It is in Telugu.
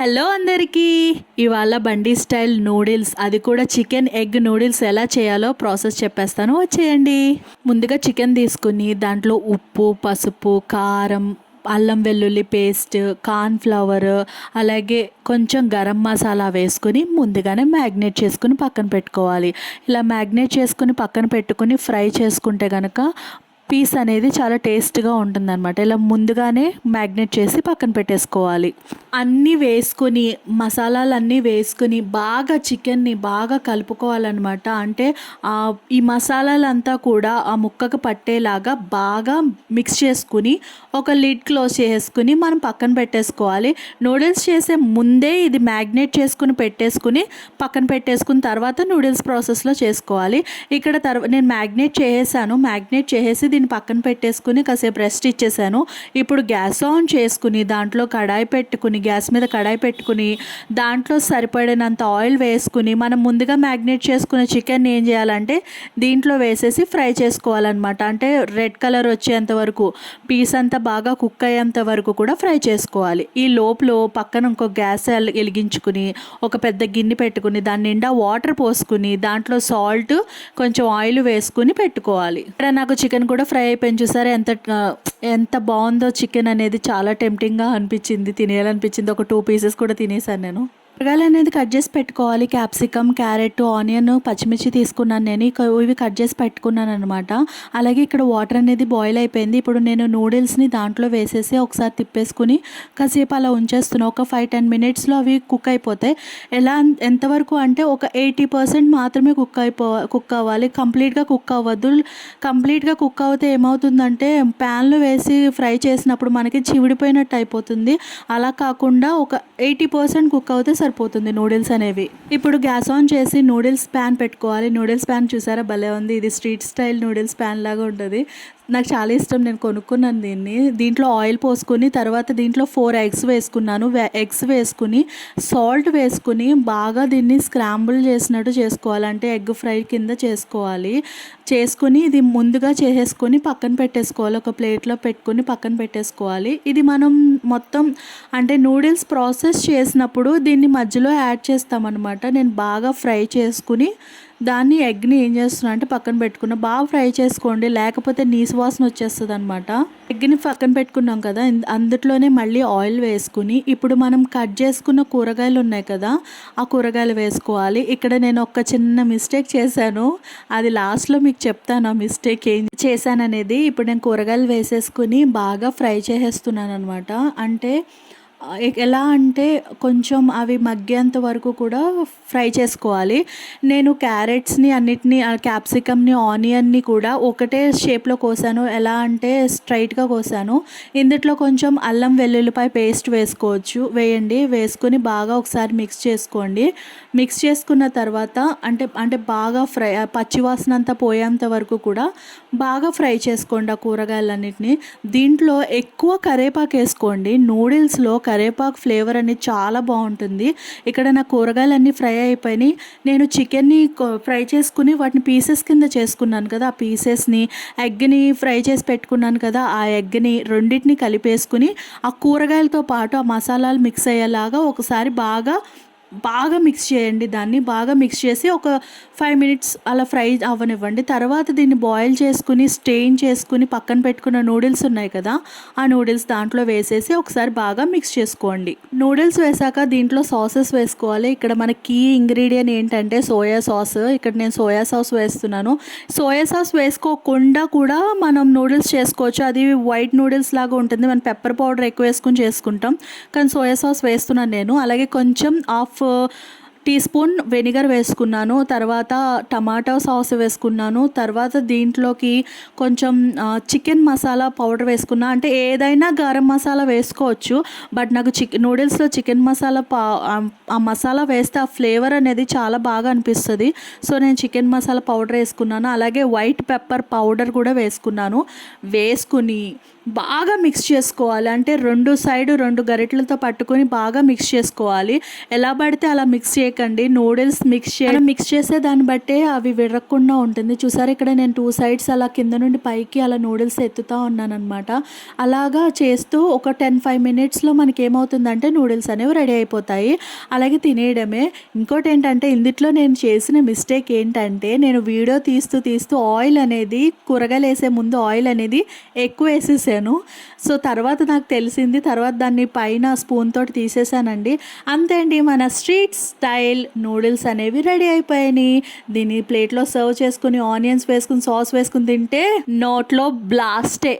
హలో అందరికీ. ఇవాళ బండి స్టైల్ నూడిల్స్, అది కూడా చికెన్ ఎగ్ నూడిల్స్ ఎలా చేయాలో ప్రాసెస్ చెప్పేస్తాను, వచ్చేయండి. ముందుగా చికెన్ తీసుకుని దాంట్లో ఉప్పు, పసుపు, కారం, అల్లం వెల్లుల్లి పేస్ట్, కార్న్ఫ్లవర్, అలాగే కొంచెం గరం మసాలా వేసుకుని ముందుగానే మ్యాగ్నేట్ చేసుకుని పక్కన పెట్టుకోవాలి. ఇలా మ్యాగ్నేట్ చేసుకుని పక్కన పెట్టుకుని ఫ్రై చేసుకుంటే కనుక పీస్ అనేది చాలా టేస్ట్గా ఉంటుందన్నమాట. ఇలా ముందుగానే మ్యాగ్నేట్ చేసి పక్కన పెట్టేసుకోవాలి. అన్నీ వేసుకొని మసాలాలన్నీ వేసుకుని బాగా చికెన్ని బాగా కలుపుకోవాలన్నమాట. అంటే ఈ మసాలాలంతా కూడా ఆ ముక్కకు పట్టేలాగా బాగా మిక్స్ చేసుకుని ఒక లిడ్ క్లోజ్ చేసుకుని మనం పక్కన పెట్టేసుకోవాలి. నూడిల్స్ చేసే ముందే ఇది మ్యాగ్నేట్ చేసుకుని పెట్టేసుకుని పక్కన పెట్టేసుకున్న తర్వాత నూడిల్స్ ప్రాసెస్లో చేసుకోవాలి. ఇక్కడ నేను మ్యాగ్నేట్ చేసేసి దీన్ని పక్కన పెట్టేసుకుని కాసేపు రెస్ట్ ఇచ్చేసాను. ఇప్పుడు గ్యాస్ ఆన్ చేసుకుని దాంట్లో గ్యాస్ మీద కడాయి పెట్టుకుని దాంట్లో సరిపడినంత ఆయిల్ వేసుకుని మనం ముందుగా మ్యాగ్నేట్ చేసుకున్న చికెన్ ఏం చేయాలంటే దీంట్లో వేసేసి ఫ్రై చేసుకోవాలన్నమాట. అంటే రెడ్ కలర్ వచ్చేంత వరకు, పీస్ అంతా బాగా కుక్ అయ్యేంత వరకు కూడా ఫ్రై చేసుకోవాలి. ఈ లోపల పక్కన ఇంకో గ్యాస్ వెలిగించుకుని ఒక పెద్ద గిన్నె పెట్టుకుని దాని నిండా వాటర్ పోసుకుని దాంట్లో సాల్ట్, కొంచెం ఆయిల్ వేసుకుని పెట్టుకోవాలి. ఇక్కడ నాకు చికెన్ కూడా ఫ్రై అయిపోయింది. చూసారా ఎంత బాగుందో చికెన్ అనేది. చాలా టెంప్టింగ్గా అనిపించింది, తినేయాలనిపించింది. ఒక 2 పీసెస్ కూడా తినేసాను నేను. కూరగాయలు అనేది కట్ చేసి పెట్టుకోవాలి. క్యాప్సికమ్, క్యారెట్, ఆనియన్, పచ్చిమిర్చి తీసుకున్నాను నేను. ఇవి కట్ చేసి పెట్టుకున్నాను అనమాట. అలాగే ఇక్కడ వాటర్ అనేది బాయిల్ అయిపోయింది. ఇప్పుడు నేను నూడిల్స్ని దాంట్లో వేసేసి ఒకసారి తిప్పేసుకుని కాసేపు అలా ఉంచేస్తున్నాను. ఒక 5-10 మినిట్స్లో అవి కుక్ అయిపోతాయి. ఎంతవరకు అంటే ఒక 80% మాత్రమే కుక్ అవ్వాలి. కంప్లీట్గా కుక్ అవ్వద్దు. కంప్లీట్గా కుక్ అవుతే ఏమవుతుందంటే ప్యాన్లో వేసి ఫ్రై చేసినప్పుడు మనకి చివిడిపోయినట్టు అయిపోతుంది. అలా కాకుండా ఒక 80% కుక్ అవుతే సరిపోతుంది నూడిల్స్ అనేవి. ఇప్పుడు గ్యాస్ ఆన్ చేసి నూడిల్స్ ప్యాన్ పెట్టుకోవాలి. నూడిల్స్ ప్యాన్ చూసారా భలే ఉంది. ఇది స్ట్రీట్ స్టైల్ నూడిల్స్ ప్యాన్ లాగా ఉంటుంది. నాకు చాలా ఇష్టం, నేను కొనుక్కున్నాను దీన్ని. దీంట్లో ఆయిల్ పోసుకొని తర్వాత దీంట్లో 4 ఎగ్స్ వేసుకున్నాను. ఎగ్స్ వేసుకుని సాల్ట్ వేసుకుని బాగా దీన్ని స్క్రాంబుల్ చేసినట్టు చేసుకోవాలి. అంటే ఎగ్ ఫ్రై కింద చేసుకొని ఇది ముందుగా చేసేసుకొని పక్కన పెట్టేసుకోవాలి. ఒక ప్లేట్లో పెట్టుకొని పక్కన పెట్టేసుకోవాలి. ఇది మనం మొత్తం అంటే నూడిల్స్ ప్రాసెస్ చేసినప్పుడు దీన్ని మధ్యలో యాడ్ చేస్తామన్నమాట. నేను బాగా ఫ్రై చేసుకుని దాన్ని ఎగ్ని ఏం చేస్తున్నా అంటే పక్కన పెట్టుకున్నా. బాగా ఫ్రై చేసుకోండి, లేకపోతే నీసు వాసన వచ్చేస్తుంది అనమాట. ఎగ్ని పక్కన పెట్టుకున్నాం కదా, అందులోనే మళ్ళీ ఆయిల్ వేసుకుని ఇప్పుడు మనం కట్ చేసుకున్న కూరగాయలు ఉన్నాయి కదా, ఆ కూరగాయలు వేసుకోవాలి. ఇక్కడ నేను ఒక చిన్న మిస్టేక్ చేశాను, అది లాస్ట్లో మీకు చెప్తాను ఆ మిస్టేక్ ఏం చేశాననేది. ఇప్పుడు నేను కూరగాయలు వేసేసుకుని బాగా ఫ్రై చేసేస్తున్నాను అనమాట. అంటే ఎలా అంటే కొంచెం అవి మగ్గేంత వరకు కూడా ఫ్రై చేసుకోవాలి. నేను క్యారెట్స్ని అన్నిటినీ, క్యాప్సికమ్ని, ఆనియన్ని కూడా ఒకటే షేప్లో కోసాను. ఎలా అంటే స్ట్రైట్గా కోసాను. ఇందులో కొంచెం అల్లం వెల్లుల్లిపాయ పేస్ట్ వేయండి. వేసుకొని బాగా ఒకసారి మిక్స్ చేసుకోండి. మిక్స్ చేసుకున్న తర్వాత అంటే బాగా ఫ్రై, పచ్చివాసన అంతా పోయేంత వరకు కూడా బాగా ఫ్రై చేసుకోండి ఆ కూరగాయలన్నిటిని. దీంట్లో ఎక్కువ కరివేపాకు వేసుకోండి. నూడిల్స్లో కరివేపాకు ఫ్లేవర్ అనేది చాలా బాగుంటుంది. ఇక్కడ నా కూరగాయలన్నీ ఫ్రై అయిపోయినాయి. నేను చికెన్ని ఫ్రై చేసుకుని వాటిని పీసెస్ కింద చేసుకున్నాను కదా, ఆ పీసెస్ని, ఎగ్ని ఫ్రై చేసి పెట్టుకున్నాను కదా, ఆ ఎగ్ని రెండింటిని కలిపేసుకుని ఆ కూరగాయలతో పాటు ఆ మసాలాలు మిక్స్ అయ్యేలాగా ఒకసారి బాగా మిక్స్ చేయండి. దాన్ని బాగా మిక్స్ చేసి ఒక 5 మినిట్స్ అలా ఫ్రై అవ్వనివ్వండి. తర్వాత దీన్ని బాయిల్ చేసుకుని స్ట్రెయిన్ చేసుకుని పక్కన పెట్టుకున్న నూడిల్స్ ఉన్నాయి కదా, ఆ నూడిల్స్ దాంట్లో వేసేసి ఒకసారి బాగా మిక్స్ చేసుకోండి. నూడిల్స్ వేసాక దీంట్లో సాసెస్ వేసుకోవాలి. ఇక్కడ మన కీ ఇంగ్రీడియంట్ ఏంటంటే సోయా సాస్. ఇక్కడ నేను సోయా సాస్ వేస్తున్నాను. సోయా సాస్ వేసుకోకుండా కూడా మనం నూడిల్స్ చేసుకోవచ్చు. అది వైట్ నూడిల్స్ లాగా ఉంటుంది. మనం పెప్పర్ పౌడర్ ఎక్కువ వేసుకుని చేసుకుంటాం, కానీ సోయా సాస్ వేస్తున్నాను నేను. అలాగే కొంచెం 1/2 టీ స్పూన్ వెనిగర్ వేసుకున్నాను. తర్వాత టమాటో సాస్ వేసుకున్నాను. తర్వాత దీంట్లోకి కొంచెం చికెన్ మసాలా పౌడర్ వేసుకున్నా. అంటే ఏదైనా గరం మసాలా వేసుకోవచ్చు, బట్ నాకు నూడిల్స్లో చికెన్ మసాలా ఆ మసాలా వేస్తే ఆ ఫ్లేవర్ అనేది చాలా బాగా అనిపిస్తుంది. సో నేను చికెన్ మసాలా పౌడర్ వేసుకున్నాను. అలాగే వైట్ పెప్పర్ పౌడర్ కూడా వేసుకున్నాను. వేసుకుని బాగా మిక్స్ చేసుకోవాలి. అంటే 2 గరిటెలతో పట్టుకొని బాగా మిక్స్ చేసుకోవాలి. ఎలా పడితే అలా మిక్స్ చేయకండి. నూడిల్స్ మిక్స్ చేసే దాన్ని బట్టే అవి విరగకుండా ఉంటుంది. చూసారా ఇక్కడ నేను 2 సైడ్స్ అలా కింద నుండి పైకి అలా నూడిల్స్ ఎత్తుతా ఉన్నానన్నమాట. అలాగా చేస్తూ ఒక 5 మినిట్స్లో మనకి ఏమవుతుందంటే నూడిల్స్ అనేవి రెడీ అయిపోతాయి. అలాగే తినేయడమే. ఇంకోటి ఏంటంటే ఇందుట్లో నేను చేసిన మిస్టేక్ ఏంటంటే నేను వీడియో తీస్తూ ఆయిల్ అనేది కూరగాయలు వేసే ముందు ఆయిల్ అనేది ఎక్కువ వేసేసాను. సో తర్వాత నాకు తెలిసింది. తర్వాత దాన్ని పైన స్పూన్ తోటి తీసేసానండి. అంతే అండి, మన స్ట్రీట్ స్టైల్ నూడిల్స్ అనేవి రెడీ అయిపోయాయి. దీన్ని ప్లేట్లో సర్వ్ చేసుకుని ఆనియన్స్ వేసుకుని సాస్ వేసుకుని తింటే నోట్లో బ్లాస్టే.